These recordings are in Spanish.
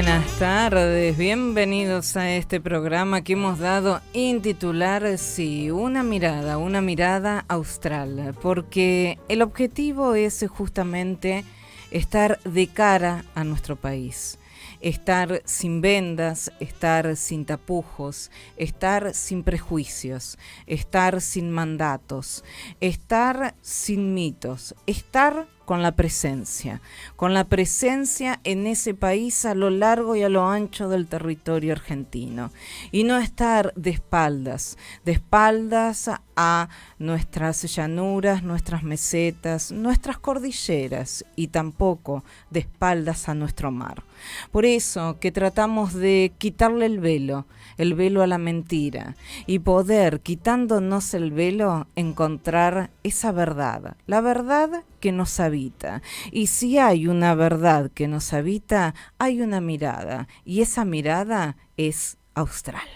Buenas tardes, bienvenidos a este programa que hemos dado en titular, sí, una mirada austral, porque el objetivo es justamente estar de cara a nuestro país. Estar sin vendas, estar sin tapujos, estar sin prejuicios, estar sin mandatos, estar sin mitos, estar con la presencia en ese país a lo largo y a lo ancho del territorio argentino, y no estar de espaldas a nuestras llanuras, nuestras mesetas, nuestras cordilleras, y tampoco de espaldas a nuestro mar. Por eso que tratamos de quitarle el velo a la mentira, y poder, quitándonos el velo, encontrar esa verdad, la verdad que nos habita. Y si hay una verdad que nos habita, hay una mirada, y esa mirada es austral.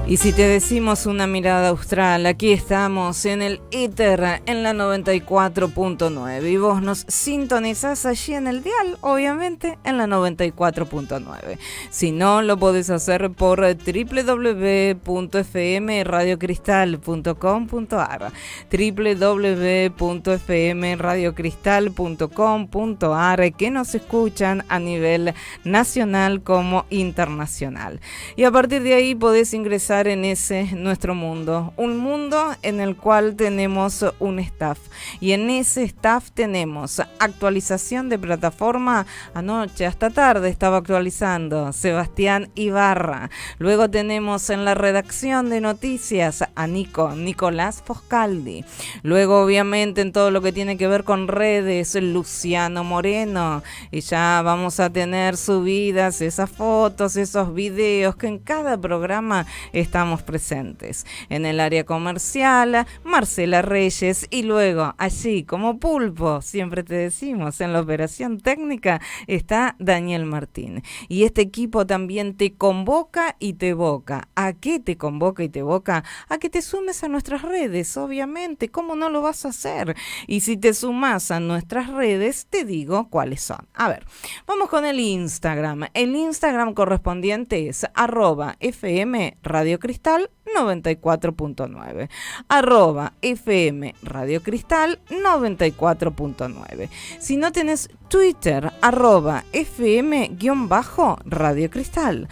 Y si te decimos una mirada austral, aquí estamos en el éter, en la 94.9. Y vos nos sintonizás allí en el dial, obviamente, en la 94.9. Si no, lo podés hacer por www.fmradiocristal.com.ar, www.fmradiocristal.com.ar, que nos escuchan a nivel nacional como internacional. Y a partir de ahí podés ingresar en ese nuestro mundo, un mundo en el cual tenemos un staff, y en ese staff tenemos actualización de plataforma. Anoche hasta tarde estaba actualizando Sebastián Ibarra. Luego tenemos en la redacción de noticias a Nicolás Foscaldi. Luego, obviamente, en todo lo que tiene que ver con redes, Luciano Moreno, y ya vamos a tener subidas esas fotos, esos videos que en cada programa estamos presentes. En el área comercial, Marcela Reyes, y luego allí como pulpo, siempre te decimos, en la operación técnica está Daniel Martín. Y este equipo también te convoca y te evoca. ¿A qué te convoca y te evoca? A que te sumes a nuestras redes, obviamente. ¿Cómo no lo vas a hacer? Y si te sumas a nuestras redes, te digo cuáles son. A ver, vamos con el Instagram. El Instagram correspondiente es @FM Radio Cristal 94.9, @FM Radio Cristal 94.9. Si no tenés Twitter, @FM-Radio Cristal,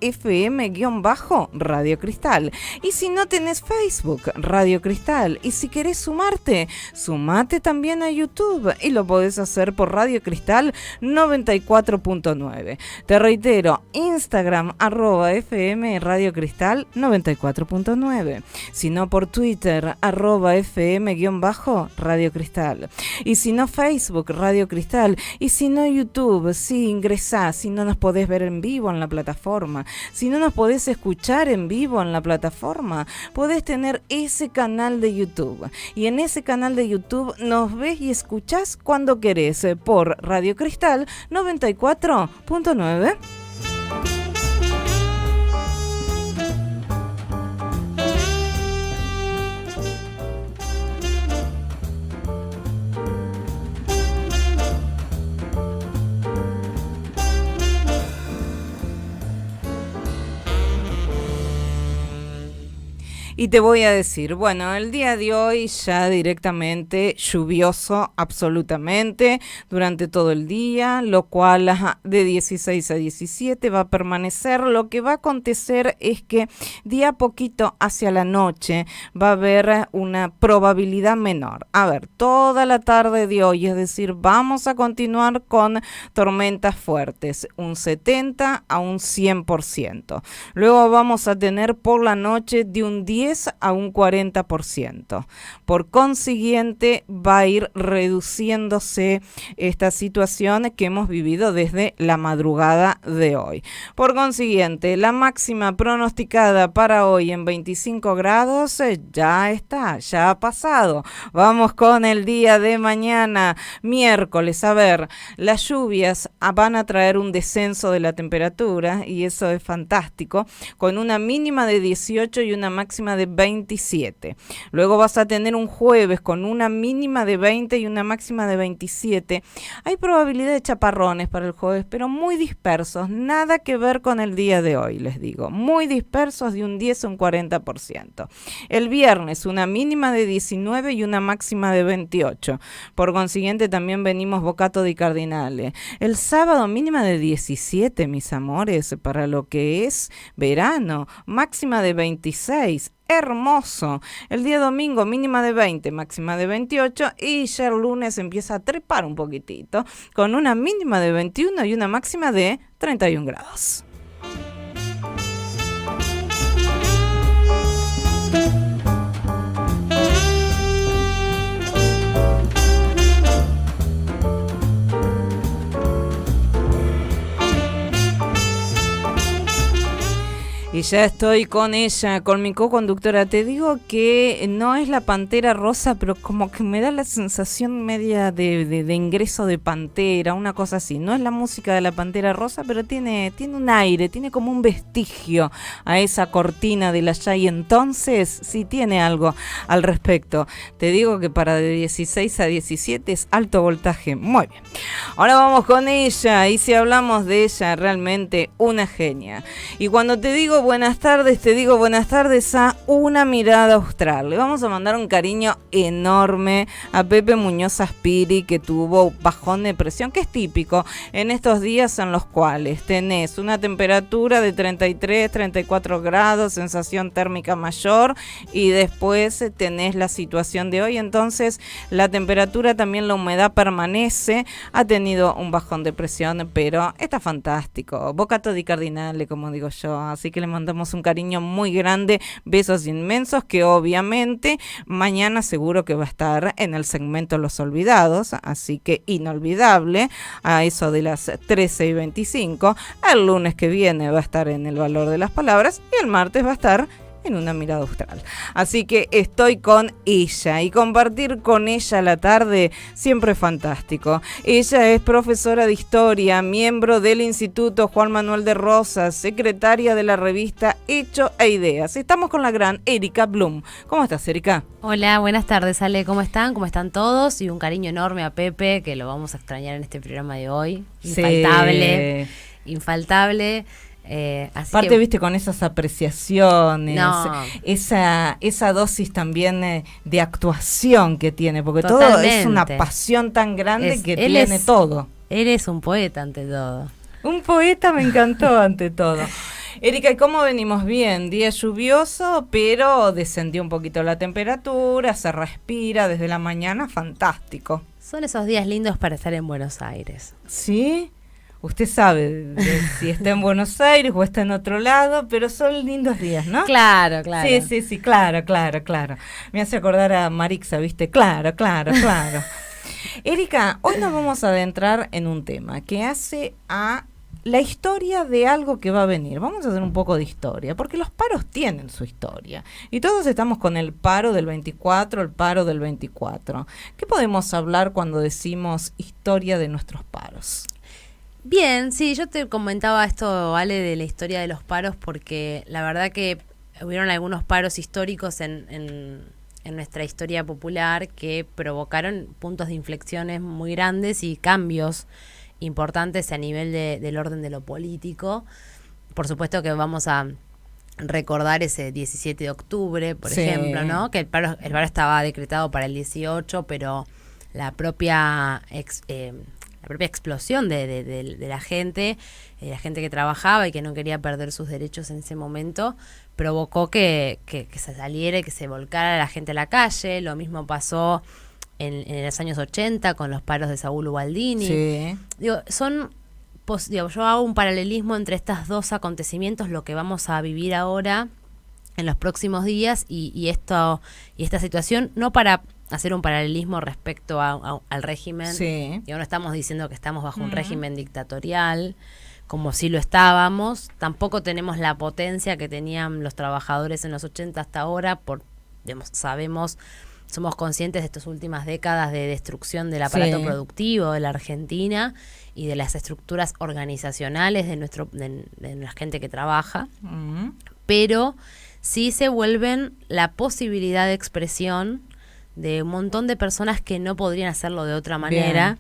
@FM-Radio Cristal. Y si no tenés Facebook, Radio Cristal. Y si querés sumarte también a YouTube, y lo podés hacer por Radio Cristal 94.9. Te reitero, Instagram, @FM Radio Cristal 94.9. Si no, por Twitter, @FM-Radio Cristal. Y si no, Facebook, Radio Cristal. Y si no, YouTube, si ingresás, si no nos podés ver en vivo en la plataforma, si no nos podés escuchar en vivo en la plataforma, podés tener ese canal de YouTube. Y en ese canal de YouTube nos ves y escuchás cuando querés, por Radio Cristal 94.9. Y te voy a decir, bueno, el día de hoy ya directamente lluvioso absolutamente durante todo el día, lo cual de 16 a 17 va a permanecer. Lo que va a acontecer es que de a poquito hacia la noche va a haber una probabilidad menor. A ver, toda la tarde de hoy, es decir, vamos a continuar con tormentas fuertes, un 70 a un 100%. Luego vamos a tener por la noche de un 10 a un 40%. Por consiguiente, va a ir reduciéndose esta situación que hemos vivido desde la madrugada de hoy. Por consiguiente, la máxima pronosticada para hoy en 25 grados ya está, ya ha pasado. Vamos con el día de mañana, miércoles. A ver, las lluvias van a traer un descenso de la temperatura, y eso es fantástico, con una mínima de 18 y una máxima de de 27. Luego vas a tener un jueves con una mínima de 20 y una máxima de 27. Hay probabilidad de chaparrones para el jueves, pero muy dispersos, nada que ver con el día de hoy, les digo, muy dispersos, de un 10 a un 40%. El viernes una mínima de 19 y una máxima de 28. Por consiguiente también venimos bocato di cardinale. El sábado mínima de 17, mis amores, para lo que es verano, máxima de 26. Hermoso. El día domingo mínima de 20, máxima de 28 y ya el lunes empieza a trepar un poquitito con una mínima de 21 y una máxima de 31 grados. Y ya estoy con ella, con mi co-conductora. Te digo que no es la Pantera Rosa, pero como que me da la sensación media de ingreso de Pantera, una cosa así. No es la música de la Pantera Rosa, pero tiene un aire, tiene como un vestigio a esa cortina de la ya y entonces sí tiene algo al respecto. Te digo que para de 16 a 17 es alto voltaje. Muy bien. Ahora vamos con ella, y si hablamos de ella, realmente una genia. Y cuando te digo buenas tardes, te digo buenas tardes a Una Mirada Austral. Le vamos a mandar un cariño enorme a Pepe Muñoz Aspiri, que tuvo bajón de presión, que es típico en estos días en los cuales tenés una temperatura de 33, 34 grados, sensación térmica mayor, y después tenés la situación de hoy. Entonces la temperatura, también la humedad permanece, ha tenido un bajón de presión, pero está fantástico. Bocato di cardinale, como digo yo, así que le mandamos un cariño muy grande, besos inmensos, que obviamente mañana seguro que va a estar en el segmento Los Olvidados, así que inolvidable, a eso de las 13:25. El lunes que viene va a estar en El Valor de las Palabras y el martes va a estar en Una Mirada Austral. Así que estoy con ella y compartir con ella la tarde siempre es fantástico. Ella es profesora de historia, miembro del Instituto Juan Manuel de Rosas, secretaria de la revista Hecho e Ideas. Estamos con la gran Erika Blum. ¿Cómo estás, Erika? Hola, buenas tardes, Ale. ¿Cómo están? ¿Cómo están todos? Y un cariño enorme a Pepe, que lo vamos a extrañar en este programa de hoy. Infaltable. Sí. Infaltable. Aparte, que, viste, con esas apreciaciones, no, esa dosis también de actuación que tiene, porque totalmente. Todo es una pasión tan grande que tiene todo. Él es un poeta ante todo. Un poeta, me encantó ante todo. Erika, ¿y cómo venimos? Bien, día lluvioso, pero descendió un poquito la temperatura, se respira desde la mañana, fantástico. Son esos días lindos para estar en Buenos Aires. ¿Sí? Usted sabe si está en Buenos Aires o está en otro lado, pero son lindos días, ¿no? Claro, claro. Sí, claro. Me hace acordar a Marixa, ¿viste? Claro. Erika, hoy nos vamos a adentrar en un tema que hace a la historia de algo que va a venir. Vamos a hacer un poco de historia, porque los paros tienen su historia. Y todos estamos con el paro del 24, el paro del 24. ¿Qué podemos hablar cuando decimos historia de nuestros paros? Bien, sí, yo te comentaba esto, Ale, de la historia de los paros, porque la verdad que hubieron algunos paros históricos en nuestra historia popular que provocaron puntos de inflexiones muy grandes y cambios importantes a nivel del orden de lo político. Por supuesto que vamos a recordar ese 17 de octubre, por ejemplo, ¿no? Que el paro estaba decretado para el 18, pero la propia explosión de la gente que trabajaba y que no quería perder sus derechos en ese momento, provocó que se saliera y que se volcara la gente a la calle. Lo mismo pasó en los años 80 con los paros de Saúl Ubaldini. Sí. Yo hago un paralelismo entre estos dos acontecimientos, lo que vamos a vivir ahora en los próximos días y esta situación, no para hacer un paralelismo respecto al régimen. Sí. Y no estamos diciendo que estamos bajo un régimen dictatorial, como si lo estábamos. Tampoco tenemos la potencia que tenían los trabajadores en los 80 hasta ahora. Somos conscientes de estas últimas décadas de destrucción del aparato productivo de la Argentina y de las estructuras organizacionales de la gente que trabaja. Pero sí se vuelven la posibilidad de expresión de un montón de personas que no podrían hacerlo de otra manera,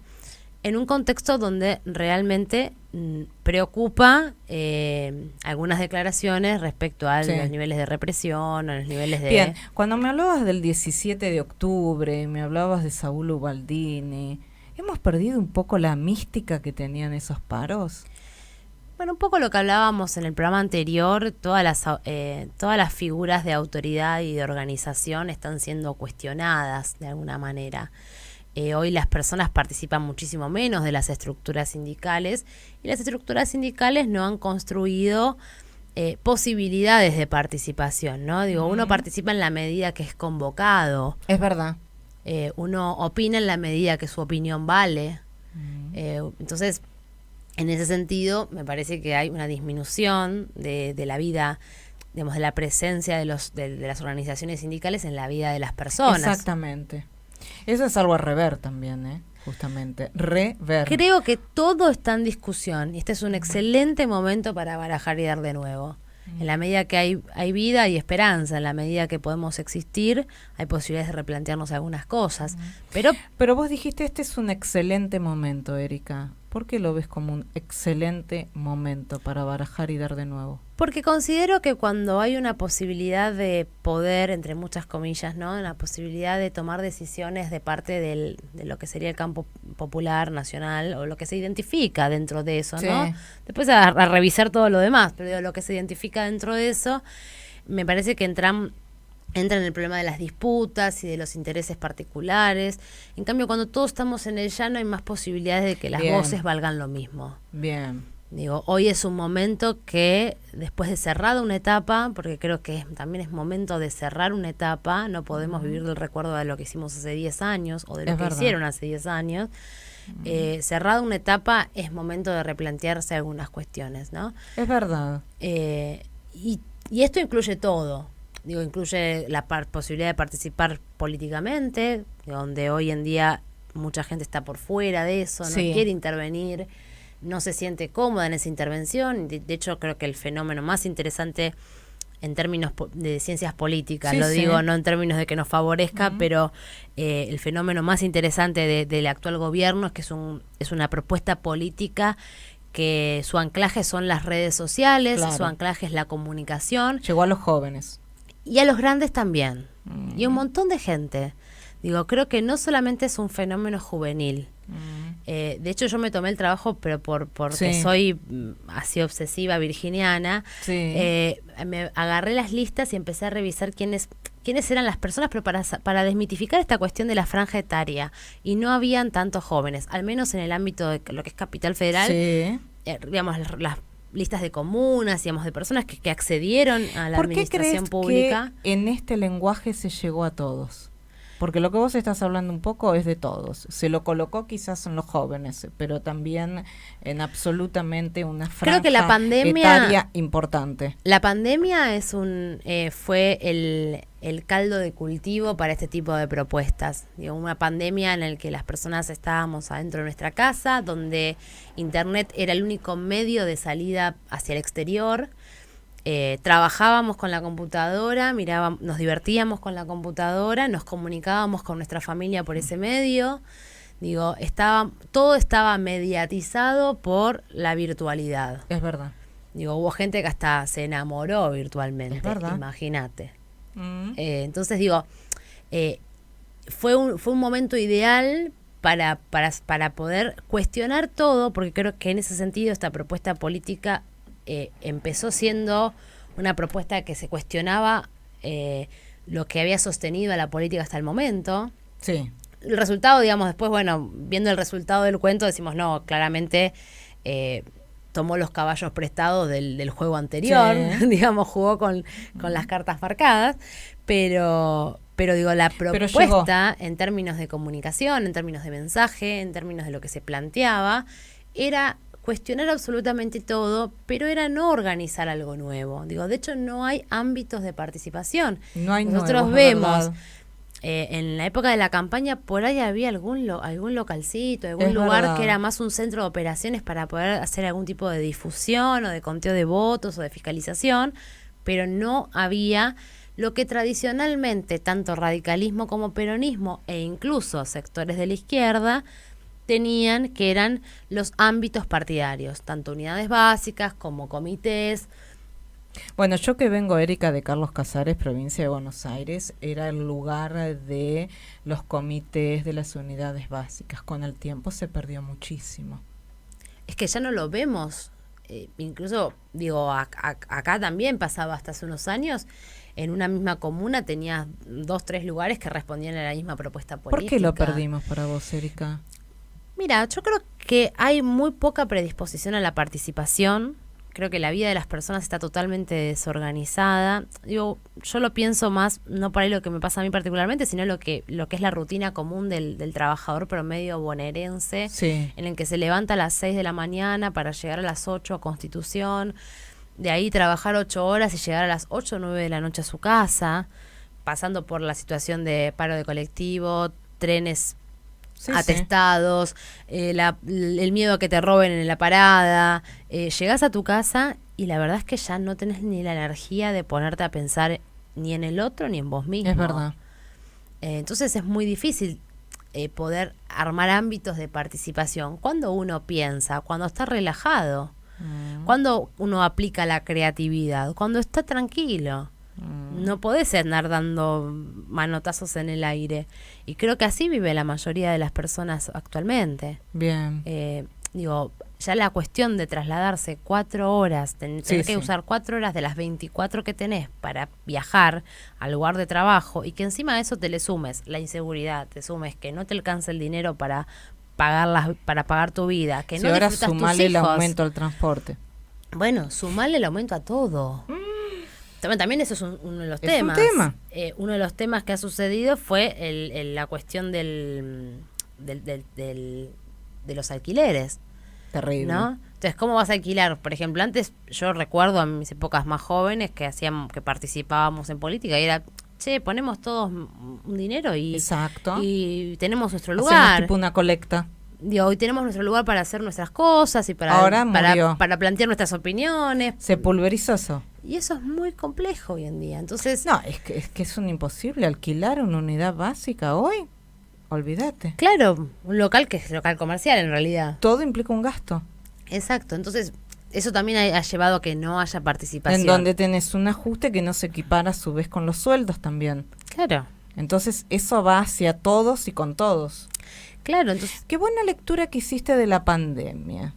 en un contexto donde realmente preocupa algunas declaraciones respecto a los niveles de represión, a los niveles de... Bien, cuando me hablabas del 17 de octubre, me hablabas de Saúl Ubaldini, ¿hemos perdido un poco la mística que tenían esos paros? Bueno, un poco lo que hablábamos en el programa anterior, todas las figuras de autoridad y de organización están siendo cuestionadas de alguna manera. Hoy las personas participan muchísimo menos de las estructuras sindicales y las estructuras sindicales no han construido posibilidades de participación, ¿no? Digo, uno participa en la medida que es convocado. Es verdad. Uno opina en la medida que su opinión vale. Entonces, en ese sentido, me parece que hay una disminución de la vida, digamos, de la presencia de las organizaciones sindicales en la vida de las personas. Exactamente. Eso es algo a rever también, justamente. Rever. Creo que todo está en discusión y este es un excelente momento para barajar y dar de nuevo. En la medida que hay vida y esperanza, en la medida que podemos existir, hay posibilidades de replantearnos algunas cosas. Pero vos dijiste, este es un excelente momento, Erika. ¿Por qué lo ves como un excelente momento para barajar y dar de nuevo? Porque considero que cuando hay una posibilidad de poder, entre muchas comillas, ¿no? Una posibilidad de tomar decisiones de parte de lo que sería el campo popular, nacional, o lo que se identifica dentro de eso, ¿no? Después a revisar todo lo demás, pero digo, lo que se identifica dentro de eso, me parece que entra en el problema de las disputas y de los intereses particulares. En cambio, cuando todos estamos en el llano, hay más posibilidades de que las voces valgan lo mismo. Bien. Digo, hoy es un momento que, después de cerrada una etapa, porque creo que también es momento de cerrar una etapa, no podemos vivir del recuerdo de lo que hicimos hace 10 años o de lo que hicieron hace 10 años. Cerrada una etapa, es momento de replantearse algunas cuestiones, ¿no? Es verdad. Y esto incluye todo. Digo, incluye la posibilidad de participar políticamente, donde hoy en día mucha gente está por fuera de eso, no quiere intervenir, no se siente cómoda en esa intervención. De hecho, creo que el fenómeno más interesante en términos de ciencias políticas, digo no en términos de que nos favorezca, pero el fenómeno más interesante del actual gobierno es que es una propuesta política que su anclaje son las redes sociales, su anclaje es la comunicación. Llegó a los jóvenes. Y a los grandes también. Y un montón de gente. Digo, creo que no solamente es un fenómeno juvenil. De hecho, yo me tomé el trabajo, pero porque soy así obsesiva virginiana. Me agarré las listas y empecé a revisar quiénes eran las personas, pero para desmitificar esta cuestión de la franja etaria. Y no habían tantos jóvenes, al menos en el ámbito de lo que es Capital Federal. Digamos, las listas de comunas, digamos, de personas que accedieron a la administración pública. ¿Por qué crees que en este lenguaje se llegó a todos? Porque lo que vos estás hablando un poco es de todos. Se lo colocó quizás en los jóvenes, pero también en absolutamente una franja etaria importante. La pandemia fue el caldo de cultivo para este tipo de propuestas. Digo, una pandemia en la que las personas estábamos adentro de nuestra casa, donde Internet era el único medio de salida hacia el exterior. Trabajábamos con la computadora, nos divertíamos con la computadora, nos comunicábamos con nuestra familia por ese medio. Digo, todo estaba mediatizado por la virtualidad. Es verdad. Digo, hubo gente que hasta se enamoró virtualmente, imagínate. Entonces digo, fue un momento ideal para poder cuestionar todo, porque creo que en ese sentido esta propuesta política empezó siendo una propuesta que se cuestionaba lo que había sostenido a la política hasta el momento. El resultado, digamos, después, bueno, viendo el resultado del cuento, decimos, no, claramente tomó los caballos prestados del juego anterior, digamos, jugó con las cartas marcadas, pero digo, la propuesta en términos de comunicación, en términos de mensaje, en términos de lo que se planteaba, era cuestionar absolutamente todo, pero era no organizar algo nuevo. Digo, de hecho, no hay ámbitos de participación. Nosotros vemos en la época de la campaña, por ahí había algún localcito, algún lugar que era más un centro de operaciones para poder hacer algún tipo de difusión o de conteo de votos o de fiscalización, pero no había lo que tradicionalmente tanto radicalismo como peronismo e incluso sectores de la izquierda tenían, que eran los ámbitos partidarios, tanto unidades básicas como comités. Bueno, yo que vengo, Erika, de Carlos Casares, provincia de Buenos Aires, era el lugar de los comités de las unidades básicas. Con el tiempo se perdió muchísimo. Es que ya no lo vemos. Incluso, digo, acá también pasaba hasta hace unos años, en una misma comuna tenías 2, 3 lugares que respondían a la misma propuesta política. ¿Por qué lo perdimos para vos, Erika? Mira, yo creo que hay muy poca predisposición a la participación. Creo que la vida de las personas está totalmente desorganizada. Digo, yo lo pienso más, no por ahí lo que me pasa a mí particularmente, sino lo que es la rutina común del trabajador promedio bonaerense, sí, en el que se levanta a las 6 de la mañana para llegar a las 8 a Constitución, de ahí trabajar 8 horas y llegar a las 8 o 9 de la noche a su casa, pasando por la situación de paro de colectivo, trenes atestados, el miedo a que te roben en la parada. Llegás a tu casa y la verdad es que ya no tenés ni la energía de ponerte a pensar ni en el otro ni en vos mismo. Es verdad. Entonces es muy difícil poder armar ámbitos de participación cuando uno piensa, cuando está relajado, cuando uno aplica la creatividad, cuando está tranquilo. No podés andar dando manotazos en el aire. Y creo que así vive la mayoría de las personas actualmente. Bien. Digo, ya la cuestión de trasladarse 4 horas, tener que usar 4 horas de las 24 que tenés para viajar al lugar de trabajo, y que encima de eso te le sumes la inseguridad, te sumes que no te alcanza el dinero para pagar tu vida, que no ahora disfrutas tus sumale el hijos. aumento al transporte. Bueno, sumale el aumento a todo. También eso es uno de los temas. Es un tema. Uno de los temas que ha sucedido fue la cuestión de los alquileres. Terrible. ¿No? Entonces, ¿cómo vas a alquilar? Por ejemplo, antes yo recuerdo a mis épocas más jóvenes que participábamos en política y era, ponemos todos un dinero y, exacto, y tenemos nuestro hacemos lugar. tipo una colecta. Digo, hoy tenemos nuestro lugar para hacer nuestras cosas y para plantear nuestras opiniones. Se pulverizó eso. Y eso es muy complejo hoy en día. Entonces, no, es que es un imposible alquilar una unidad básica hoy. Olvídate. Claro, un local que es local comercial en realidad. Todo implica un gasto. Exacto, entonces eso también ha llevado a que no haya participación. En donde tenés un ajuste que no se equipara a su vez con los sueldos también. Claro. Entonces eso va hacia todos y con todos. Claro, entonces... Qué buena lectura que hiciste de la pandemia.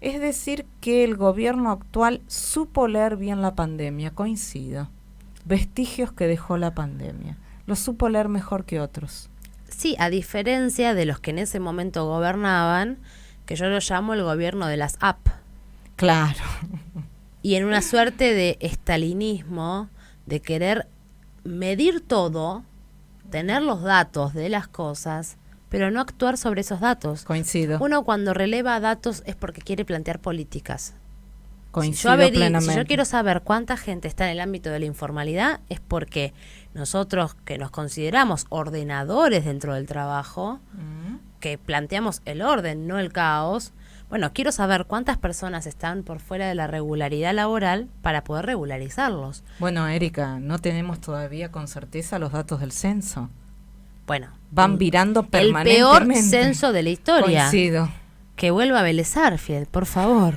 Es decir, que el gobierno actual supo leer bien la pandemia, coincido. Vestigios que dejó la pandemia. Lo supo leer mejor que otros. Sí, a diferencia de los que en ese momento gobernaban, que yo lo llamo el gobierno de las app. Claro. Y en una suerte de estalinismo, de querer medir todo, tener los datos de las cosas, pero no actuar sobre esos datos. Coincido. Uno cuando releva datos es porque quiere plantear políticas. Coincido plenamente. Si yo quiero saber cuánta gente está en el ámbito de la informalidad, es porque nosotros que nos consideramos ordenadores dentro del trabajo, que planteamos el orden, no el caos, bueno, quiero saber cuántas personas están por fuera de la regularidad laboral para poder regularizarlos. Bueno, Erika, no tenemos todavía con certeza los datos del censo. Bueno, van virando permanentemente. El peor censo de la historia. Coincido. Que vuelva a Vélez Sarsfield, por favor.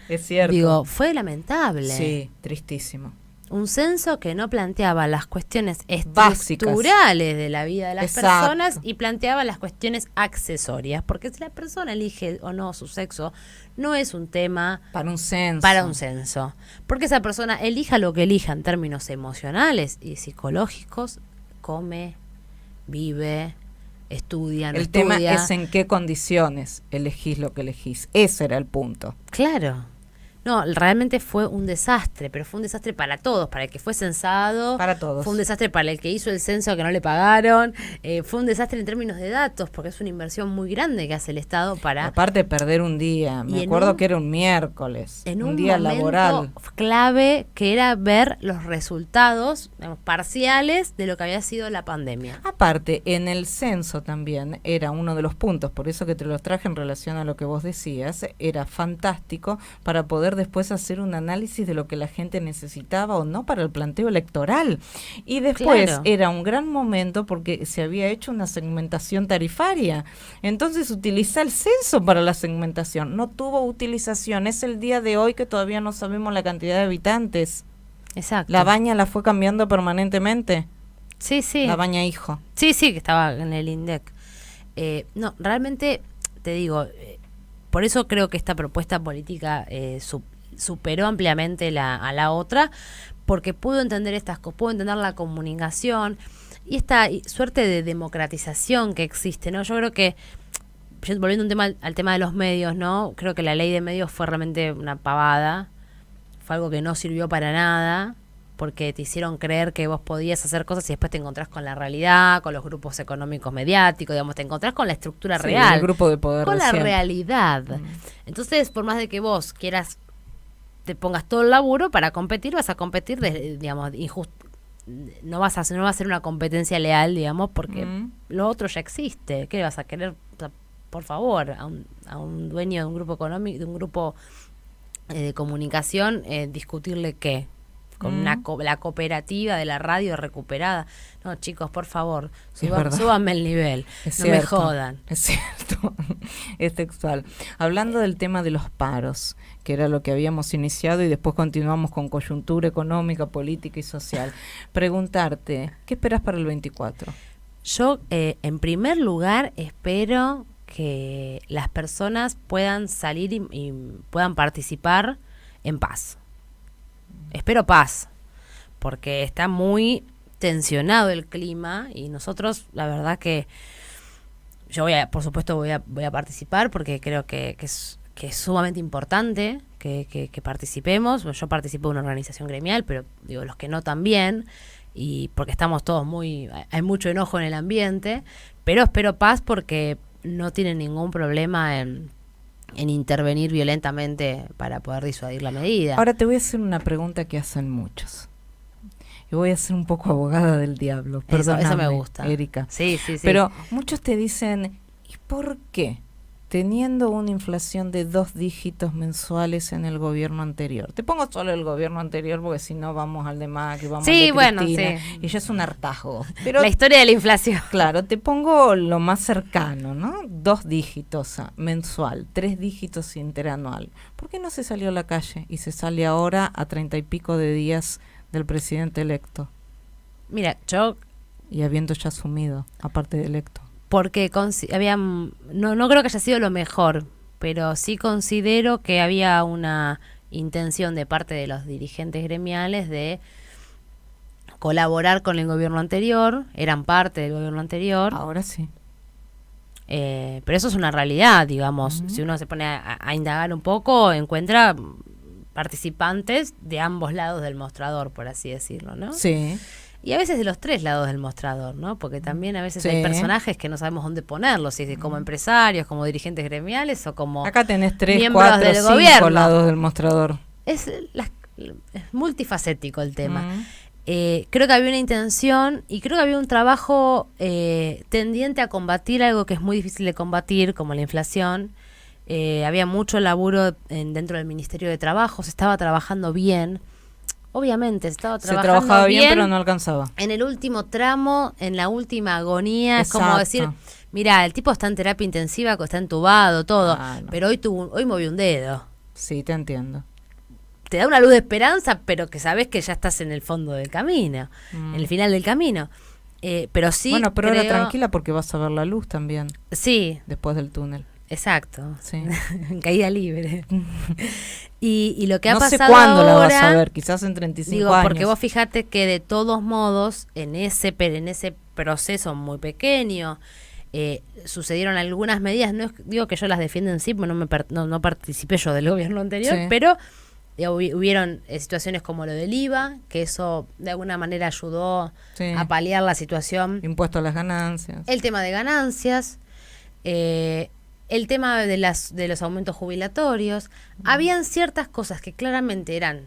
Es cierto. Digo, fue lamentable. Sí, tristísimo. Un censo que no planteaba las cuestiones estructurales de la vida de las personas y planteaba las cuestiones accesorias. Porque si la persona elige o no su sexo, no es un tema para un censo. Porque esa persona elija lo que elija en términos emocionales y psicológicos, come, vive, estudia, no estudia. El tema es en qué condiciones elegís lo que elegís. Ese era el punto. Claro. No, realmente fue un desastre, pero fue un desastre para todos, para el que fue censado. Para todos. Fue un desastre para el que hizo el censo que no le pagaron. Fue un desastre en términos de datos, porque es una inversión muy grande que hace el Estado para... Aparte de perder un día, me acuerdo que era un miércoles, en un día laboral. Clave que era ver los resultados parciales de lo que había sido la pandemia. Aparte, en el censo también era uno de los puntos, por eso que te los traje en relación a lo que vos decías, era fantástico para poder poder después hacer un análisis de lo que la gente necesitaba o no para el planteo electoral. Y después Claro. era un gran momento porque se había hecho una segmentación tarifaria. Entonces utiliza el censo para la segmentación. No tuvo utilización. Es el día de hoy que todavía no sabemos la cantidad de habitantes. Exacto. La Baña la fue cambiando permanentemente. Sí, sí. La Baña hijo. Sí, sí, que estaba en el INDEC. No, realmente, te digo, por eso creo que esta propuesta política superó ampliamente a la otra, porque pudo entender estas cosas, pudo entender la comunicación y esta suerte de democratización que existe, ¿no? Yo creo que, volviendo al tema de los medios, ¿no? Creo que la ley de medios fue realmente una pavada, fue algo que no sirvió para nada, porque te hicieron creer que vos podías hacer cosas y después te encontrás con la realidad, con los grupos económicos mediáticos, digamos, te encontrás con la estructura real, el grupo de poder con de la siempre. realidad. Entonces, por más de que vos quieras, te pongas todo el laburo para competir, vas a competir, digamos, no va a ser una competencia leal, digamos, porque lo otro ya existe. ¿Qué vas a querer? O sea, por favor, a un dueño de un grupo económico, de un grupo de comunicación, discutirle qué, con la cooperativa de la radio recuperada. No, chicos, por favor, súbanme el nivel, no me jodan. Es cierto, es textual. Hablando del tema de los paros, que era lo que habíamos iniciado y después continuamos con coyuntura económica, política y social. Preguntarte, ¿qué esperas para el 24? Yo, en primer lugar, espero que las personas puedan salir y puedan participar en paz. Espero paz, porque está muy tensionado el clima y nosotros, la verdad que yo por supuesto voy a participar porque creo que es sumamente importante que participemos. Yo participo de una organización gremial, pero digo, los que no también, y porque estamos todos hay mucho enojo en el ambiente, pero espero paz porque no tienen ningún problema en intervenir violentamente para poder disuadir la medida. Ahora te voy a hacer una pregunta que hacen muchos. Y voy a ser un poco abogada del diablo. Perdóname, eso me gusta. Erika. Sí, sí, sí. Pero muchos te dicen, ¿y por qué? Teniendo una inflación de 2 dígitos mensuales en el gobierno anterior. Te pongo solo el gobierno anterior porque si no vamos al de Macri, vamos al de Cristina, sí. Y ya es un hartazgo. Pero la historia de la inflación. claro, te pongo lo más cercano, ¿no? 2 dígitos mensual, 3 dígitos interanual. ¿Por qué no se salió a la calle y se sale ahora a 30 y pico de días del presidente electo? Mira, y habiendo ya asumido, aparte de electo. Porque no creo que haya sido lo mejor, pero sí considero que había una intención de parte de los dirigentes gremiales de colaborar con el gobierno anterior, eran parte del gobierno anterior. Ahora sí. Pero eso es una realidad, digamos. Si uno se pone a indagar un poco, encuentra participantes de ambos lados del mostrador, por así decirlo, ¿no? Sí. Y a veces de los 3 lados del mostrador, ¿no? Porque también a veces hay personajes que no sabemos dónde ponerlos, si como empresarios, como dirigentes gremiales o como acá tenés 3, miembros 4, del 5 gobierno. lados del mostrador. Es multifacético el tema. Creo que había una intención y creo que había un trabajo tendiente a combatir algo que es muy difícil de combatir, como la inflación. Había mucho laburo dentro del Ministerio de Trabajo, se estaba trabajando bien. Obviamente, se trabajaba bien, pero no alcanzaba. En el último tramo, en la última agonía, Exacto. es como decir, mira, el tipo está en terapia intensiva, está entubado, todo, no. pero hoy movió un dedo. Sí, te entiendo. Te da una luz de esperanza, pero que sabes que ya estás en el fondo del camino, en el final del camino. Pero sí. Bueno, pero ahora tranquila porque vas a ver la luz también. Sí. Después del túnel. Exacto. Sí. Caída libre. Y lo que ha pasado no sé cuándo ahora, la vas a ver, quizás en 35 años. Porque vos fíjate que de todos modos, en ese proceso muy pequeño, sucedieron algunas medidas, no digo que yo las defienda en sí, porque no participé yo del gobierno anterior, Sí. pero hubieron situaciones como lo del IVA, que eso de alguna manera ayudó a paliar la situación. Impuesto a las ganancias. El tema de ganancias, el tema de los aumentos jubilatorios. Habían ciertas cosas que claramente eran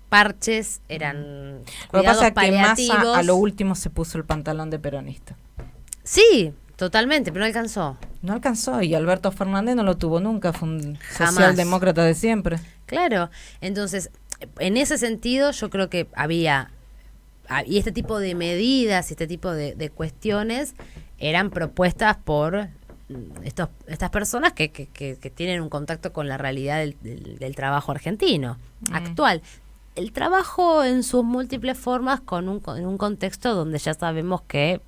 parches, eran Lo que pasa cuidados es que paliativos. Massa a lo último se puso el pantalón de peronista. Sí, totalmente, pero no alcanzó. No alcanzó y Alberto Fernández no lo tuvo nunca, fue un Jamás. socialdemócrata de siempre. Claro, entonces, en ese sentido yo creo que y este tipo de medidas, este tipo de cuestiones eran propuestas por estas personas que tienen un contacto con la realidad del trabajo argentino actual. El trabajo en sus múltiples formas en un contexto donde ya sabemos que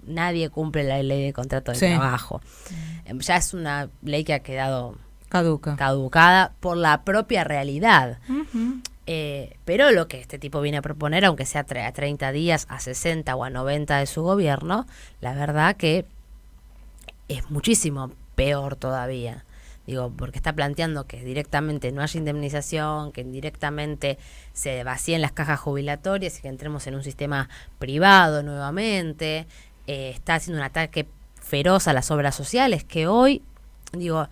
nadie cumple la ley de contrato de trabajo. Ya es una ley que ha quedado caducada por la propia realidad. Pero lo que este tipo viene a proponer, aunque sea a 30 días, a 60 o a 90 de su gobierno, la verdad que es muchísimo peor todavía. Digo, porque está planteando que directamente no haya indemnización, que directamente se vacíen las cajas jubilatorias y que entremos en un sistema privado nuevamente. Está haciendo un ataque feroz a las obras sociales, que hoy, digo,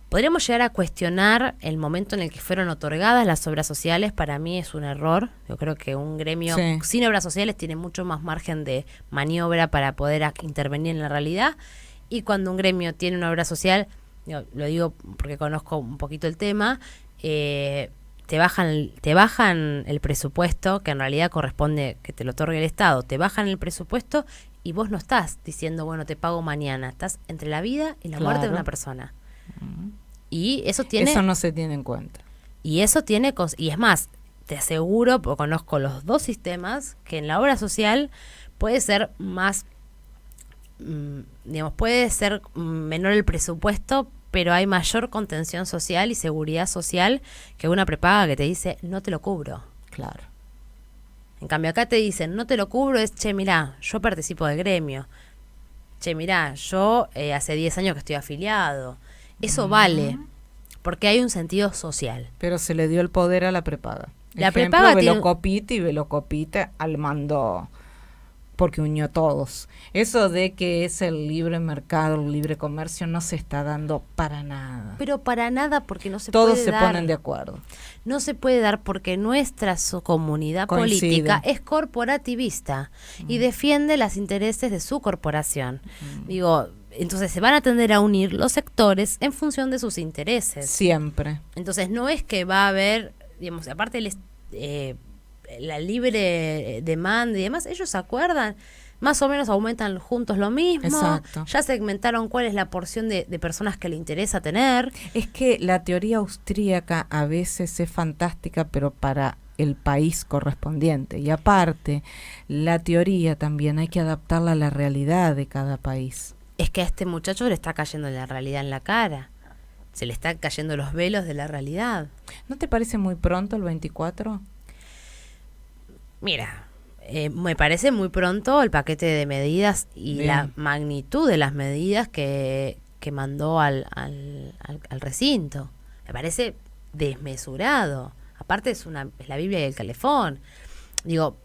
podríamos llegar a cuestionar el momento en el que fueron otorgadas las obras sociales. Para mí es un error. Yo creo que un gremio sin obras sociales tiene mucho más margen de maniobra para poder intervenir en la realidad. Y cuando un gremio tiene una obra social, lo digo porque conozco un poquito el tema, te bajan el presupuesto, que en realidad corresponde que te lo otorgue el Estado, te bajan el presupuesto y vos no estás diciendo, bueno, te pago mañana, estás entre la vida y la muerte de una persona. Y eso no se tiene en cuenta. Y eso tiene y es más, te aseguro, porque conozco los dos sistemas, que en la obra social puede ser más, puede ser menor el presupuesto, pero hay mayor contención social y seguridad social que una prepaga que te dice, no te lo cubro. Claro. En cambio, acá te dicen, no te lo cubro, es, che, mirá, yo participo del gremio. Che, mirá, yo hace 10 años que estoy afiliado. Eso vale, porque hay un sentido social. Pero se le dio el poder a la prepaga. La prepaga Velocopita al mando, porque unió a todos. Eso de que es el libre mercado, el libre comercio, no se está dando para nada. Pero para nada, porque no se todos puede dar. Todos se ponen de acuerdo. No se puede dar porque nuestra comunidad política es corporativista y defiende los intereses de su corporación. Digo, entonces se van a tender a unir los sectores en función de sus intereses. Siempre. Entonces no es que va a haber, digamos, aparte la libre demanda y demás, ellos se acuerdan, más o menos aumentan juntos lo mismo. Exacto. Ya segmentaron cuál es la porción de personas que le interesa tener. Es que la teoría austríaca a veces es fantástica, pero para el país correspondiente. Y aparte, la teoría también hay que adaptarla a la realidad de cada país. Es que a este muchacho le está cayendo la realidad en la cara. Se le están cayendo los velos de la realidad. ¿No te parece muy pronto el 24? Mira, me parece muy pronto el paquete de medidas y la magnitud de las medidas que mandó al recinto. Me parece desmesurado. Aparte es la Biblia y el calefón. Digo,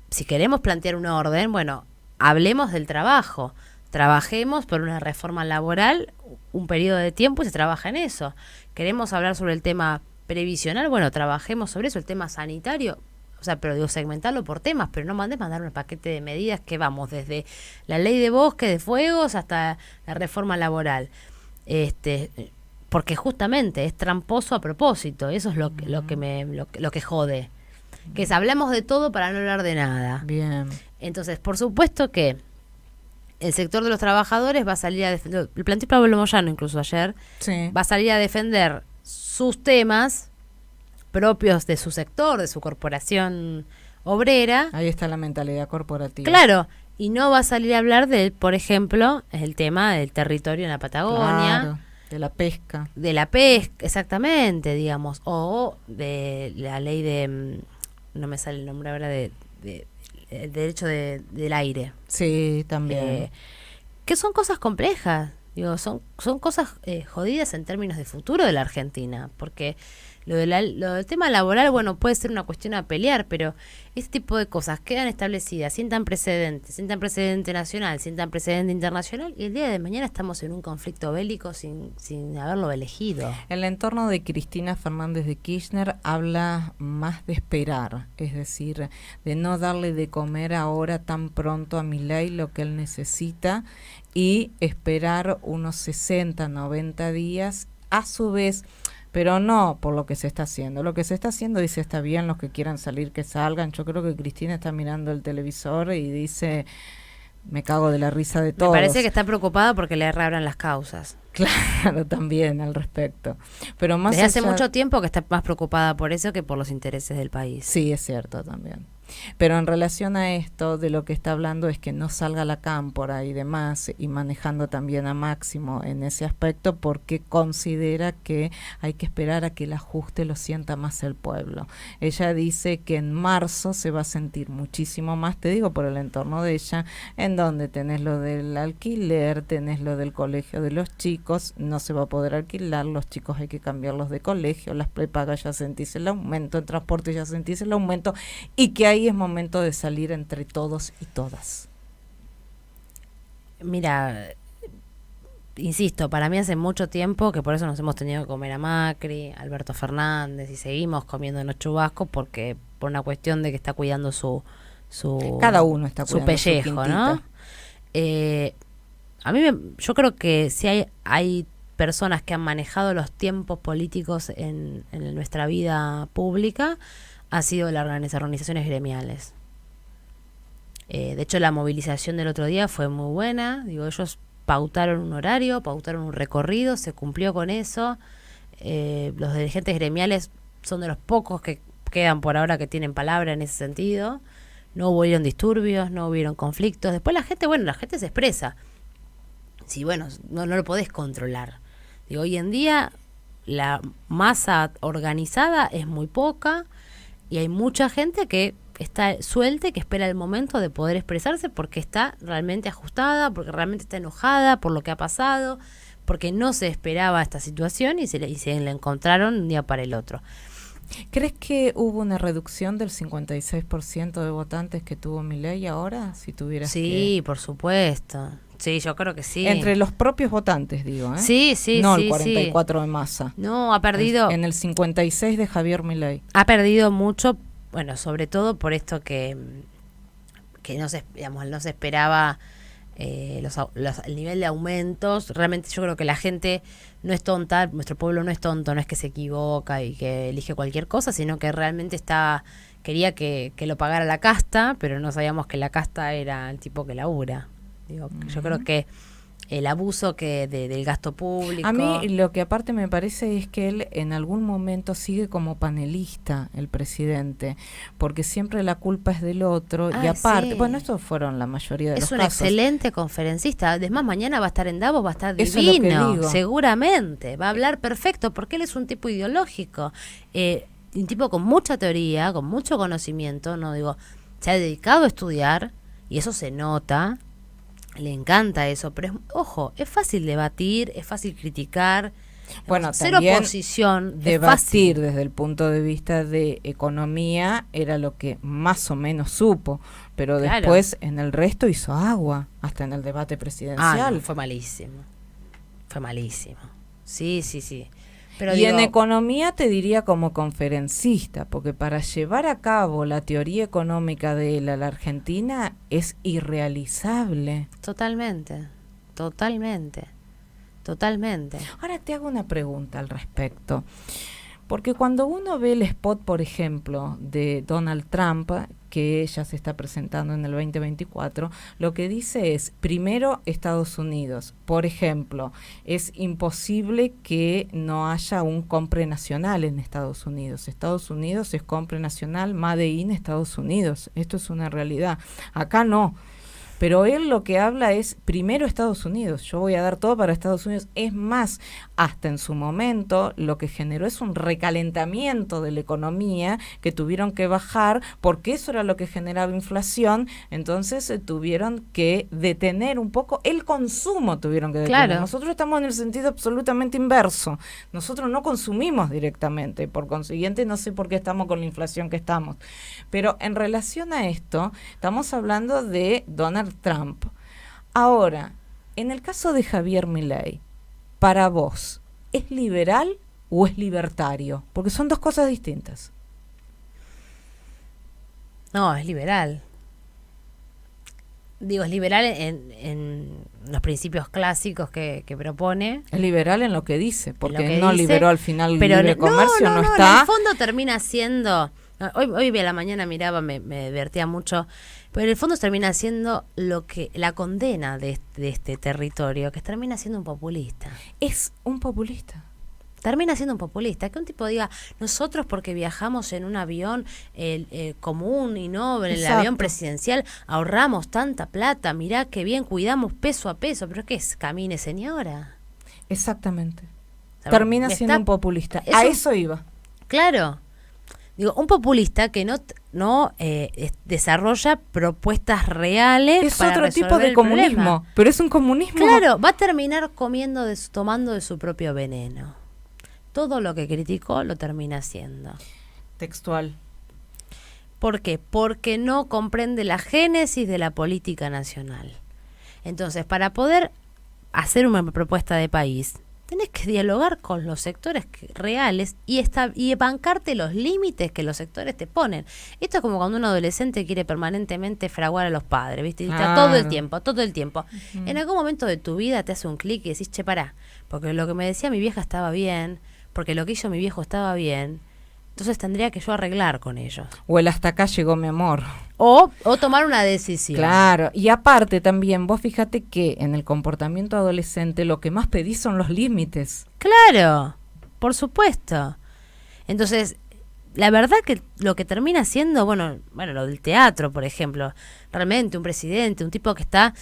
si queremos plantear un orden, bueno, hablemos del trabajo. Trabajemos por una reforma laboral un periodo de tiempo y se trabaja en eso. Queremos hablar sobre el tema previsional, bueno, trabajemos sobre eso, el tema sanitario. O sea, pero digo, segmentarlo por temas, pero no mandar un paquete de medidas que vamos desde la ley de bosque, de fuegos, hasta la reforma laboral. Porque justamente es tramposo a propósito, eso es lo que jode. Que hablamos de todo para no hablar de nada. Bien. Entonces, por supuesto que el sector de los trabajadores va a salir a defender, el planteó Pablo Moyano incluso ayer, va a salir a defender sus temas propios de su sector, de su corporación obrera. Ahí está la mentalidad corporativa. Claro, y no va a salir a hablar de, por ejemplo, el tema del territorio en la Patagonia. Claro, de la pesca. De la pesca, exactamente, digamos. O de la ley de, no me sale el nombre ahora, de el derecho del aire. Sí, también. Que son cosas complejas, digo, son cosas jodidas en términos de futuro de la Argentina, porque lo del tema laboral, bueno, puede ser una cuestión a pelear, pero este tipo de cosas quedan establecidas, sientan precedente nacional, sientan precedente internacional, y el día de mañana estamos en un conflicto bélico sin haberlo elegido. El entorno de Cristina Fernández de Kirchner habla más de esperar, es decir, de no darle de comer ahora tan pronto a Milei lo que él necesita y esperar unos 60, 90 días, a su vez pero no por lo que se está haciendo. Lo que se está haciendo, dice, está bien, los que quieran salir que salgan. Yo creo que Cristina está mirando el televisor y dice, me cago de la risa de todos. Me parece que está preocupada porque le reabran las causas. Claro, también al respecto. Pero más Desde hace allá, mucho tiempo que está más preocupada por eso que por los intereses del país. sí, es cierto también. Pero en relación a esto, de lo que está hablando es que no salga la cámpora y demás, y manejando también a Máximo en ese aspecto, porque considera que hay que esperar a que el ajuste lo sienta más el pueblo. Ella dice que en marzo se va a sentir muchísimo más, te digo por el entorno de ella, en donde tenés lo del alquiler, tenés lo del colegio de los chicos, no se va a poder alquilar, los chicos hay que cambiarlos de colegio, las prepagas ya sentís el aumento, el transporte ya sentís el aumento, y que ahí es momento de salir entre todos y todas. Mira, insisto, para mí hace mucho tiempo que por eso nos hemos tenido que comer a Macri, Alberto Fernández, y seguimos comiéndonos chubascos porque por una cuestión de que está cuidando su cada uno está su cuidando pellejo, su ¿no? A mí yo creo que si hay personas que han manejado los tiempos políticos en nuestra vida pública, ha sido las organizaciones gremiales. De hecho, la movilización del otro día fue muy buena. Digo, ellos pautaron un horario, pautaron un recorrido, se cumplió con eso. Los dirigentes gremiales son de los pocos que quedan por ahora que tienen palabra en ese sentido. No hubieron disturbios, no hubieron conflictos. Después la gente se expresa. Sí, bueno, no lo podés controlar. Digo, hoy en día la masa organizada es muy poca. Y hay mucha gente que está suelta y que espera el momento de poder expresarse porque está realmente ajustada, porque realmente está enojada por lo que ha pasado, porque no se esperaba esta situación y se la encontraron un día para el otro. ¿Crees que hubo una reducción del 56% de votantes que tuvo Milei ahora? Si tuvieras Sí, por supuesto. Sí, yo creo que sí. Entre los propios votantes, digo, ¿eh? Sí, sí, no sí. el 44 de Massa. No, ha perdido. En el 56 de Javier Milei. Ha perdido mucho, bueno, sobre todo por esto que no se esperaba el nivel de aumentos. Realmente yo creo que la gente no es tonta, nuestro pueblo no es tonto, no es que se equivoca y que elige cualquier cosa, sino que realmente quería que lo pagara la casta, pero no sabíamos que la casta era el tipo que labura. Digo, yo creo que el abuso del gasto público. A mí lo que aparte me parece es que él en algún momento sigue como panelista, el presidente, porque siempre la culpa es del otro. Y aparte, sí. Bueno, estos fueron la mayoría de los casos. Es un excelente conferencista. Además, mañana va a estar en Davos, va a estar Eso es lo que divino, digo. seguramente. Va a hablar perfecto, porque él es un tipo ideológico. Un tipo con mucha teoría, con mucho conocimiento, no digo, se ha dedicado a estudiar, y eso se nota. Le encanta eso, pero ojo, es fácil debatir, es fácil criticar. Bueno, ser también oposición, debatir desde el punto de vista de economía era lo que más o menos supo, pero Claro. después en el resto hizo agua, hasta en el debate presidencial. No, fue malísimo. Fue malísimo. Sí, sí, sí. Pero y en economía te diría como conferencista, porque para llevar a cabo la teoría económica de la Argentina es irrealizable. Totalmente. Ahora te hago una pregunta al respecto, porque cuando uno ve el spot, por ejemplo, de Donald Trump, que ya se está presentando en el 2024, lo que dice es, primero Estados Unidos. Por ejemplo, es imposible que no haya un compre nacional en Estados Unidos. Estados Unidos es compre nacional, Made in Estados Unidos. Esto es una realidad. Acá no. Pero él lo que habla es primero Estados Unidos, yo voy a dar todo para Estados Unidos. Es más, hasta en su momento lo que generó es un recalentamiento de la economía que tuvieron que bajar porque eso era lo que generaba inflación. Entonces tuvieron que detener un poco el consumo, tuvieron que detener. Claro. Nosotros estamos en el sentido absolutamente inverso. Nosotros no consumimos directamente, por consiguiente no sé por qué estamos con la inflación que estamos. Pero en relación a esto, estamos hablando de Donald Trump. Ahora, en el caso de Javier Milei, para vos, ¿es liberal o es libertario? Porque son dos cosas distintas. No, es liberal. Digo, es liberal los principios clásicos que propone. Es liberal en lo que dice, porque que no dice, liberó al final pero libre comercio, no está. En el fondo termina siendo, hoy a la mañana miraba, me divertía mucho, pero en el fondo termina siendo lo que la condena de este territorio, que termina siendo un populista. Es un populista. Termina siendo un populista, que un tipo diga, nosotros porque viajamos en un avión común y no en el avión presidencial, ahorramos tanta plata, mirá qué bien, cuidamos peso a peso, pero ¿qué es? Camine, señora. Exactamente. Termina siendo un populista. A eso iba. Claro. Digo, un populista que no desarrolla propuestas reales. Es para otro tipo de comunismo, problema. pero es un comunismo. Claro, va a terminar tomando de su propio veneno. Todo lo que criticó lo termina haciendo. Textual. ¿Por qué? Porque no comprende la génesis de la política nacional. Entonces, para poder hacer una propuesta de país, tenés que dialogar con los sectores reales y bancarte los límites que los sectores te ponen. Esto es como cuando un adolescente quiere permanentemente fraguar a los padres, ¿viste? Y está todo el tiempo. Uh-huh. En algún momento de tu vida te hace un clic y decís, che, pará, porque lo que me decía mi vieja estaba bien, porque lo que hizo mi viejo estaba bien, entonces tendría que yo arreglar con ellos. O el hasta acá llegó mi amor. O tomar una decisión. Claro, y aparte también, vos fíjate que en el comportamiento adolescente lo que más pedís son los límites. Claro, por supuesto. Entonces, la verdad que lo que termina siendo, bueno, lo del teatro, por ejemplo, realmente un presidente, un tipo que está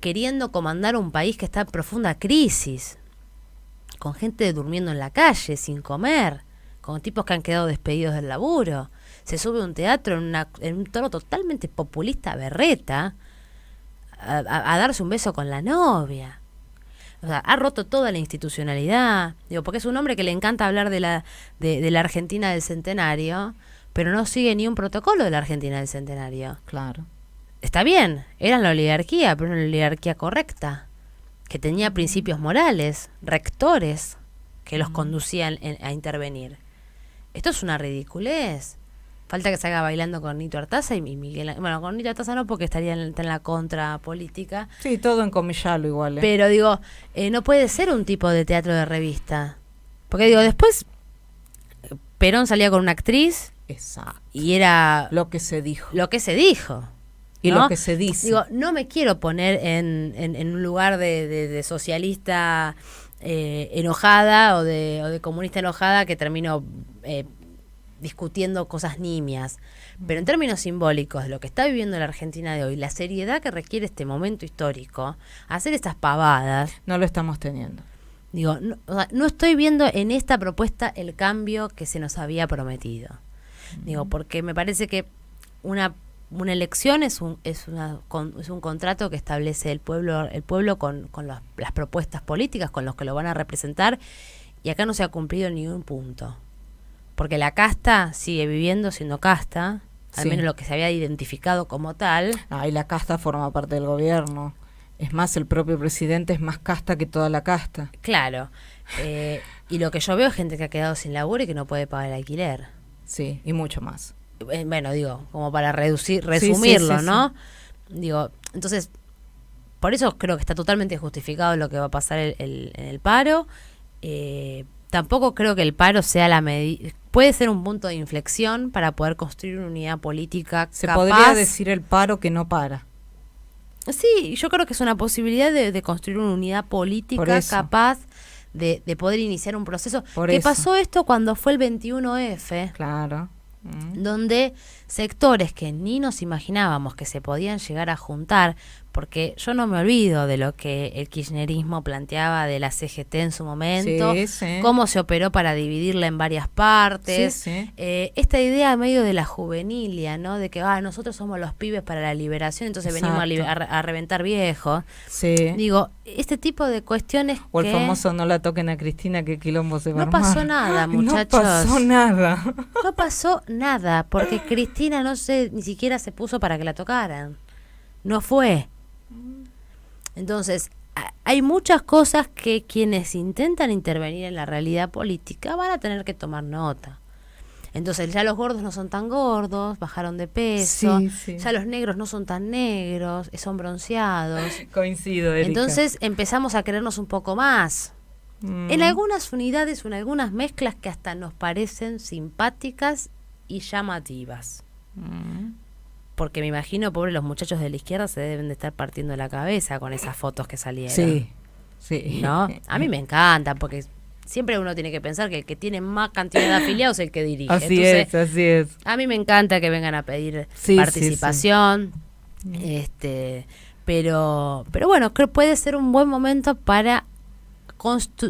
queriendo comandar un país que está en profunda crisis, con gente durmiendo en la calle, sin comer, con tipos que han quedado despedidos del laburo. Se sube a un teatro en un tono totalmente populista, berreta, a darse un beso con la novia. O sea, ha roto toda la institucionalidad. Digo, porque es un hombre que le encanta hablar de la Argentina del Centenario, pero no sigue ni un protocolo de la Argentina del Centenario. Claro. Está bien, era la oligarquía, pero una oligarquía correcta, que tenía principios morales, rectores, que los conducían a intervenir. Esto es una ridiculez. Falta que salga bailando con Nito Artaza y Miguel. Bueno, con Nito Artaza no, porque estaría en la contra política. Sí, todo en comillalo igual. Pero digo, no puede ser un tipo de teatro de revista. Porque digo, después Perón salía con una actriz. Exacto. Y era lo que se dijo. Lo que se dijo. Y ¿no? lo que se dice. Digo, no me quiero poner en un lugar de socialista enojada o de comunista enojada que termino discutiendo cosas nimias. Pero en términos simbólicos de lo que está viviendo la Argentina de hoy, la seriedad que requiere este momento histórico, hacer estas pavadas... No lo estamos teniendo. Digo, no estoy viendo en esta propuesta el cambio que se nos había prometido. Digo, porque me parece que una elección es un contrato que establece el pueblo con las propuestas políticas, con los que lo van a representar, y acá no se ha cumplido ni un punto. Porque la casta sigue viviendo siendo casta, al menos lo que se había identificado como tal. Y la casta forma parte del gobierno. Es más, el propio presidente es más casta que toda la casta. Claro. Y lo que yo veo es gente que ha quedado sin laburo y que no puede pagar el alquiler. Sí, y mucho más. Bueno, digo, como para resumirlo, sí, ¿no? Sí. Digo, entonces, por eso creo que está totalmente justificado lo que va a pasar en el paro. Tampoco creo que el paro sea la medida... Puede ser un punto de inflexión para poder construir una unidad política Se capaz. podría decir el paro que no para. Sí, yo creo que es una posibilidad de construir una unidad política capaz de poder iniciar un proceso. Pasó esto cuando fue el 21F. Claro. Donde sectores que ni nos imaginábamos que se podían llegar a juntar, porque yo no me olvido de lo que el kirchnerismo planteaba de la CGT en su momento, cómo se operó para dividirla en varias partes, esta idea medio de la juvenilia, ¿no? De que nosotros somos los pibes para la liberación, entonces venimos a reventar viejos. Digo, este tipo de cuestiones o el famoso no la toquen a Cristina, que quilombo se va a armar. No pasó nada, muchachos. No pasó nada. No pasó nada, porque Cristina ni siquiera se puso para que la tocaran. No fue. Entonces, hay muchas cosas que quienes intentan intervenir en la realidad política van a tener que tomar nota. Entonces ya los gordos no son tan gordos, bajaron de peso, Sí. ya los negros no son tan negros, son bronceados. Coincido, Erika. Entonces empezamos a querernos un poco más. En algunas unidades o en algunas mezclas que hasta nos parecen simpáticas y llamativas. Porque me imagino, pobre, los muchachos de la izquierda se deben de estar partiendo la cabeza con esas fotos que salieron. Sí. ¿No? A mí me encanta, porque siempre uno tiene que pensar que el que tiene más cantidad de afiliados es el que dirige. Así es. A mí me encanta que vengan a pedir participación. Pero bueno, creo que puede ser un buen momento para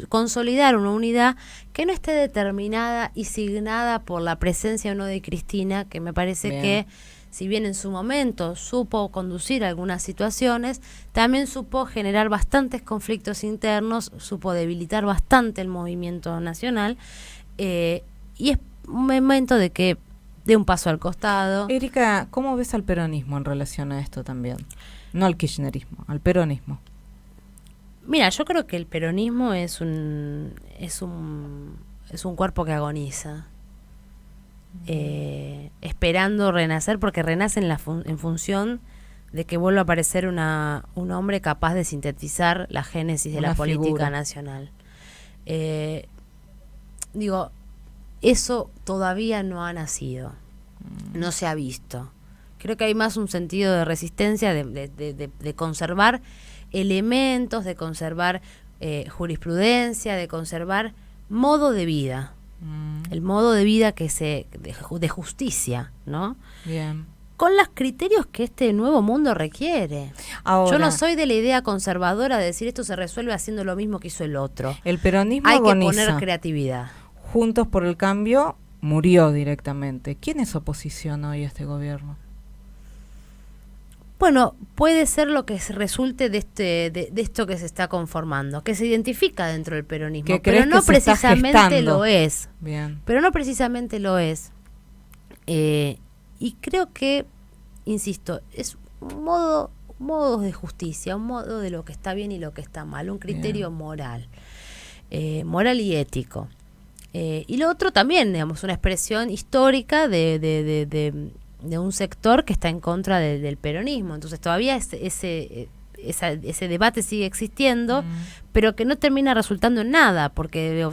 consolidar una unidad que no esté determinada y signada por la presencia o no de Cristina, que me parece que, si bien en su momento supo conducir algunas situaciones, también supo generar bastantes conflictos internos, supo debilitar bastante el movimiento nacional, y es un momento de que dé un paso al costado. Erika, ¿cómo ves al peronismo en relación a esto también? No al kirchnerismo, al peronismo. Mira, yo creo que el peronismo es un cuerpo que agoniza, esperando renacer, porque renace en función de que vuelva a aparecer un hombre capaz de sintetizar la génesis de la política nacional. Digo, eso todavía no ha nacido, no se ha visto. Creo que hay más un sentido de resistencia, de conservar elementos, de conservar jurisprudencia, de conservar modo de vida. El modo de vida de justicia, ¿no? Bien. Con los criterios que este nuevo mundo requiere. Ahora, yo no soy de la idea conservadora de decir esto se resuelve haciendo lo mismo que hizo el otro. El peronismo hay agoniza. que poner creatividad. Juntos por el Cambio murió directamente. ¿Quién es oposición hoy a este gobierno? Bueno, puede ser lo que resulte de esto que se está conformando, que se identifica dentro del peronismo, pero no precisamente lo es. Bien. Pero no precisamente lo es. Y creo que, insisto, es un modo de justicia, un modo de lo que está bien y lo que está mal, un criterio moral y ético. Y lo otro también, digamos, una expresión histórica de un sector que está en contra del peronismo. Entonces todavía ese debate sigue existiendo, pero que no termina resultando en nada, porque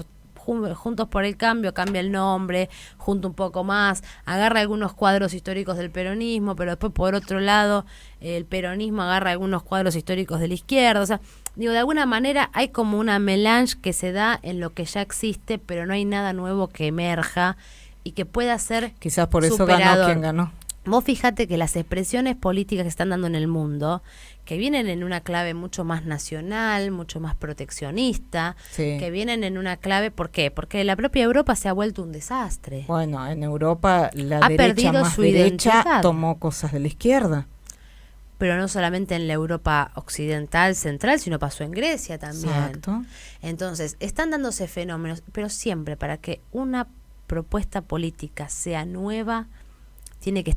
Juntos por el Cambio cambia el nombre, junta un poco más, agarra algunos cuadros históricos del peronismo, pero después por otro lado el peronismo agarra algunos cuadros históricos de la izquierda. O sea, digo, de alguna manera hay como una melange que se da en lo que ya existe, pero no hay nada nuevo que emerja y que pueda ser quizás por eso superador. ganó quien ganó. Vos fíjate que las expresiones políticas que están dando en el mundo, que vienen en una clave mucho más nacional, mucho más proteccionista, que vienen en una clave, ¿por qué? Porque la propia Europa se ha vuelto un desastre. Bueno, en Europa la ha derecha perdido más su derecha identidad. tomó cosas de la izquierda. Pero no solamente en la Europa occidental, central, sino pasó en Grecia también. Exacto. Entonces, están dándose fenómenos, pero siempre para que una propuesta política sea nueva, tiene que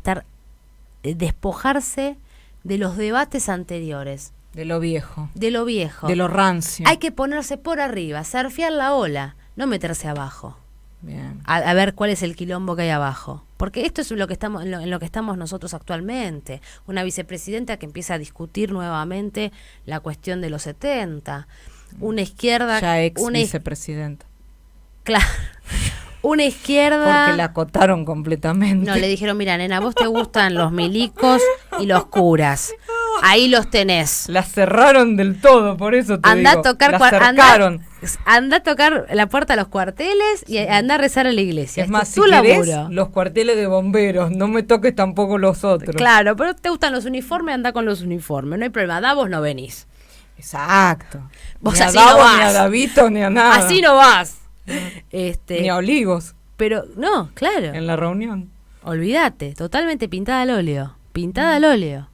despojarse de los debates anteriores. De lo viejo. De lo viejo. De lo rancio. Hay que ponerse por arriba, surfear la ola, no meterse abajo. Bien. A ver cuál es el quilombo que hay abajo. Porque esto es lo que estamos, en lo que estamos nosotros actualmente. Una vicepresidenta que empieza a discutir nuevamente la cuestión de los 70. Una izquierda... Ya vicepresidenta. Claro. Una izquierda... Porque la acotaron completamente. No, le dijeron, mira, nena, vos te gustan los milicos y los curas. Ahí los tenés. La cerraron del todo, por eso te digo. Anda a tocar la puerta a los cuarteles y anda a rezar a la iglesia. Es más, si querés, los cuarteles de bomberos, no me toques tampoco los otros. Claro, pero te gustan los uniformes, anda con los uniformes, no hay problema. Da, vos no venís. Exacto. Vos ni así a Davo, no vas. ni a Davito, ni a nada. Así no vas. Ni a Olivos. Pero, no, claro. En la reunión. Olvídate, totalmente pintada al óleo. Pintada al óleo.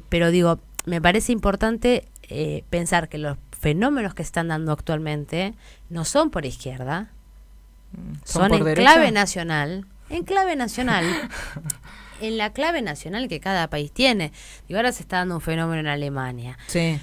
Pero digo, me parece importante pensar que los fenómenos que están dando actualmente no son por izquierda, son por en derecha. clave nacional. En clave nacional. En la clave nacional que cada país tiene. Y ahora se está dando un fenómeno en Alemania. Sí.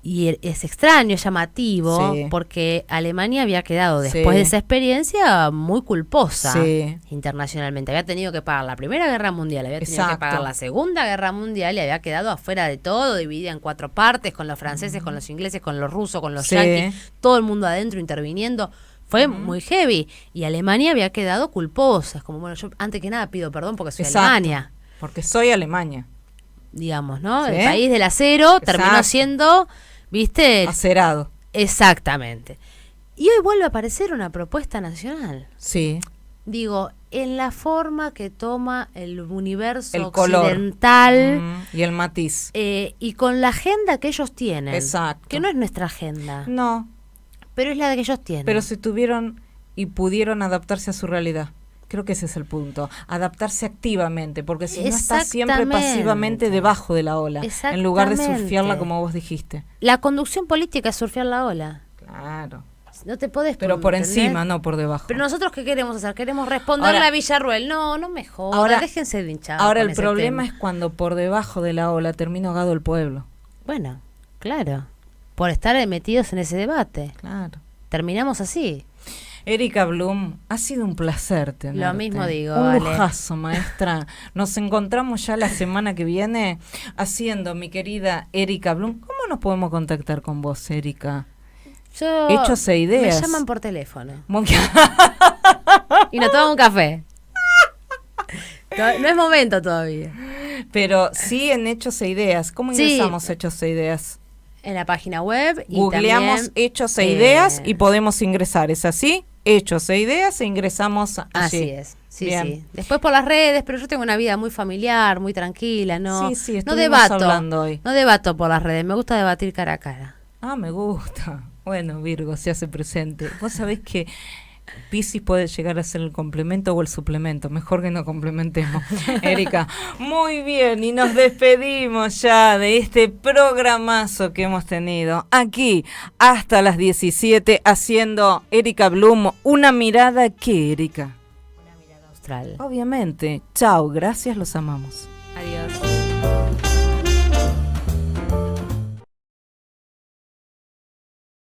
Y es extraño, es llamativo, Sí. porque Alemania había quedado, Sí. después de esa experiencia, muy culposa Sí. internacionalmente. Había tenido que pagar la Primera Guerra Mundial, había tenido que Exacto. pagar la Segunda Guerra Mundial y había quedado afuera de todo, dividida en 4 partes, con los franceses, con los ingleses, con los rusos, con los Sí. yanquis, todo el mundo adentro interviniendo. Fue muy heavy. Y Alemania había quedado culposa. Es como, bueno, yo antes que nada pido perdón porque soy Exacto. Alemania, Porque soy Alemania. digamos, ¿no? Sí. El país del acero terminó Exacto. siendo, ¿viste? Acerado. Exactamente. Y hoy vuelve a aparecer una propuesta nacional. Sí. Digo, en la forma que toma el universo El color. occidental Y el matiz. y con la agenda que ellos tienen. Exacto. Que no es nuestra agenda, No, pero es la que ellos tienen. pero se tuvieron y pudieron adaptarse a su realidad. Creo que ese es el punto. Adaptarse activamente, porque si no está siempre Exactamente. pasivamente debajo de la ola, en lugar de surfearla Exactamente. como vos dijiste. La conducción política es surfear la ola. Claro. No te podés Pero por ¿entendés? encima, no por debajo. Pero nosotros, ¿qué queremos hacer? Queremos responderle Ahora- a Villarruel. No, no me jodas, Ahora- déjense de hinchar. Ahora con el ese problema tema. es cuando por debajo de la ola termina ahogado el pueblo. Bueno, claro. Por estar metidos en ese debate. Claro. Terminamos así. Erika Blum, ha sido un placer tenerte. Lo mismo digo, Un Ale. lujazo, maestra. Nos encontramos ya la semana que viene haciendo, mi querida Erika Blum. ¿Cómo nos podemos contactar con vos, Erika? Yo Hechos e ideas. Me llaman por teléfono. Muy- Y nos tomamos un café. No es momento todavía. Pero sí en Hechos e Ideas. ¿Cómo Sí. ingresamos Hechos e Ideas? En la página web. Y Googleamos también, Hechos e Ideas y eh, podemos ingresar. ¿Es así? Hechos e Ideas e ingresamos allí. Así es. Sí, Bien. sí. Después por las redes, pero yo tengo una vida muy familiar, muy tranquila, no, Sí, sí, no estuvimos debato. hablando hoy. No debato por las redes, me gusta debatir cara a cara. Ah, me gusta. Bueno, Virgo se hace presente. Vos sabés que Piscis puede llegar a ser el complemento o el suplemento. Mejor que no complementemos. Erika, muy bien. Y nos despedimos ya de este programazo que hemos tenido aquí hasta las 17 haciendo Erika Blum una mirada que Erika. Una mirada austral. Obviamente. Chao, gracias, los amamos. Adiós.